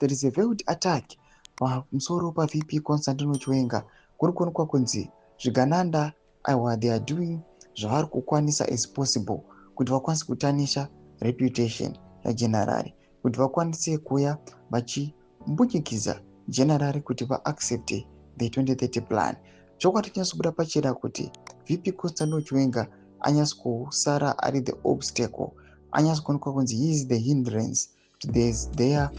there is a veiled attack pamusoro paVP Constantino Chiwenga. Kuri kuonekwa kunzi zvigananda aiwa they are doing zvavari kukwanisa as possible kuti vakwanise kutanisha reputation yajenerali, kuti vakwanise kuya vachimbunyikidza jenerali kuti vaaccepte the 2030 plan. Chokwadi chinyatsobuda pachena kuti VP Constantino Chiwenga anyatsokusara ari the obstacle, anyatsokuonekwa kunzi he is the hindrance to their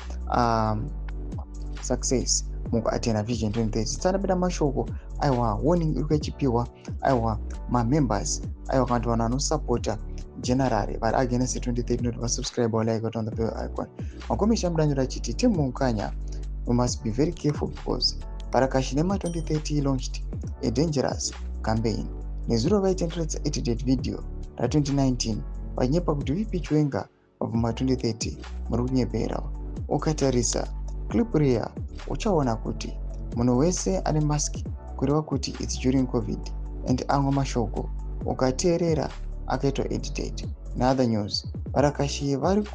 success mukuatena vision 2030. Tsanapita mashoko aiwa warning iri kuchipiwa aiwa mamembers aiwa vantu vanhu vanosupporta general vari against 2030 not vasubscribe or like on the bell icon. Makomisha mudanjira chiti timukanya we must be very careful because Parakashinema 2030 launched a dangerous campaign nezuro vaitenderedza edited video ra2019 vanyepa kuti VP Chiwenga pabvuma 2030 muri kunyepera. Ukatarisa clip riya uchaona kuti munhu wese ane mask kureva kuti it's during covid and amwe mashoko ukateerera akaitwa edited neother news. Varakashi vari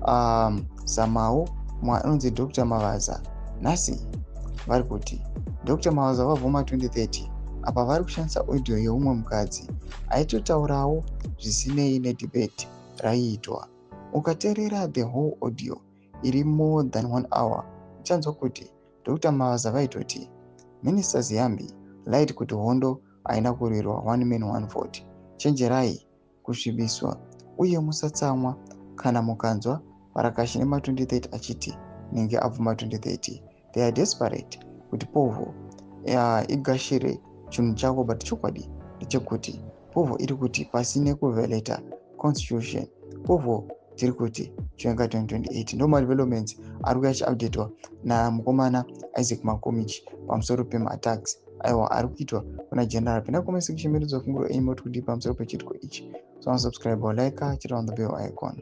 kuzamawo mwanonzi Dr. Mavaza nhasi vari kuti Dr. Mavaza vabvuma 2030 apa vari kushandisa audio yeumwe mukadzi aitotaurawo zvisinei nedebate raiitwa. Ukateerera the whole audio iri more than 1 hour uchanzwa kuti Dr. Mavaza vaitoti ministers yambi light kuti hondo haina kurwirwa 1 man 1 vote, chenjerai kusvibiswa uye musatsamwa kana mukanzwa Parakashinema 2030 achiti ninge abvuma 2030 they are desperate kuti povo igashire chinhu chako, but chokwadi ndechekuti povo iri kuti pasine kuviolata constitution, povo tiri kuti Chiwenga 2028 normal developments ari kuya achiupdatewa namukomana Isaac Makomich pamusoro pema-attacks aiwa ari kuitwa kuna general. Pena comment section medu dzakunguro aimot kuti pamusoro pechitiko ichi. So subscribe or like, chira on the bell icon.